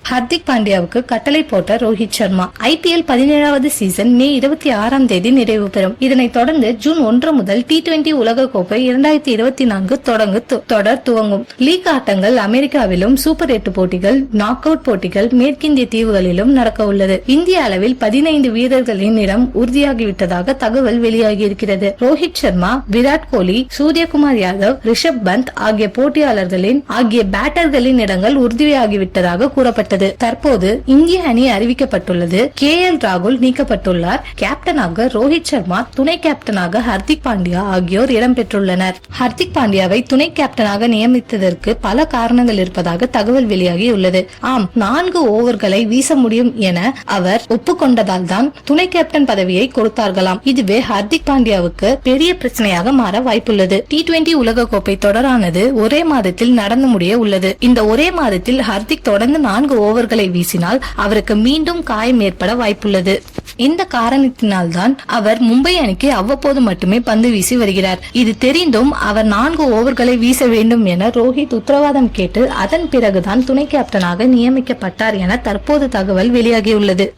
ஹர்திக் பாண்டியாவுக்கு கட்டளை போட்ட Rohit Sharma. IPL 17வது season மே 26ஆம் தேதி நிறைவு பெறும். இதனைத் தொடர்ந்து ஜூன் 1 முதல் T20 உலகக்கோப்பை 2024 தொடர் துவங்கும். லீக் ஆட்டங்கள் அமெரிக்காவிலும், சூப்பர் 8 போட்டிகள், நாக் அவுட் போட்டிகள் மேற்கிந்திய தீவுகளிலும் நடக்க உள்ளது. இந்திய அளவில் 15 வீரர்களின் இடம் உறுதியாகிவிட்டதாக தகவல் வெளியாகி இருக்கிறது. ரோஹித் சர்மா, விராட் கோலி, சூரியகுமார் யாதவ், ரிஷப் பந்த் ஆகிய பேட்டர்களின் இடங்கள் உறுதியாகிவிட்டதாக கூறப்பட்டது. தற்போது இந்திய அணி அறிவிக்கப்பட்டுள்ளது. KL ராகுல் நீக்கப்பட்டுள்ளார். கேப்டனாக ரோஹித் சர்மா, துணை கேப்டனாக ஹர்திக் பாண்டியா ஆகியோர் இடம்பெற்றுள்ளனர். ஹர்திக் பாண்டியாவை துணை கேப்டனாக நியமித்ததற்கு பல காரணங்கள் இருப்பதாக தகவல் வெளியாகியுள்ளது. ஆம், 4 ஓவர்களை வீச முடியும் என அவர் ஒப்புக்கொண்டதால் தான் துணை கேப்டன் பதவியை கொடுத்தார்களாம். இதுவே ஹர்திக் பாண்டியாவுக்கு பெரிய பிரச்சனையாக மாற வாய்ப்புள்ளது. T20 உலகக்கோப்பை தொடரானது ஒரே மாதத்தில் நடந்து முடிய உள்ளது. இந்த ஒரே மாதத்தில் ஹர்திக் தொடர்ந்து 4 ஓவர்களை வீசினால் அவருக்கு மீண்டும் காயம் ஏற்பட வாய்ப்புள்ளது. இந்த காரணத்தினால்தான் அவர் மும்பை அணிக்கு அவ்வப்போது மட்டுமே பந்து வீசி வருகிறார். இது தெரிந்தும் அவர் 4 ஓவர்களை வீச வேண்டும் என ரோஹித் உத்தரவாதம் கேட்டு அதன் பிறகுதான் துணை கேப்டனாக நியமிக்கப்பட்டார் என தற்போது தகவல் வெளியாகியுள்ளது.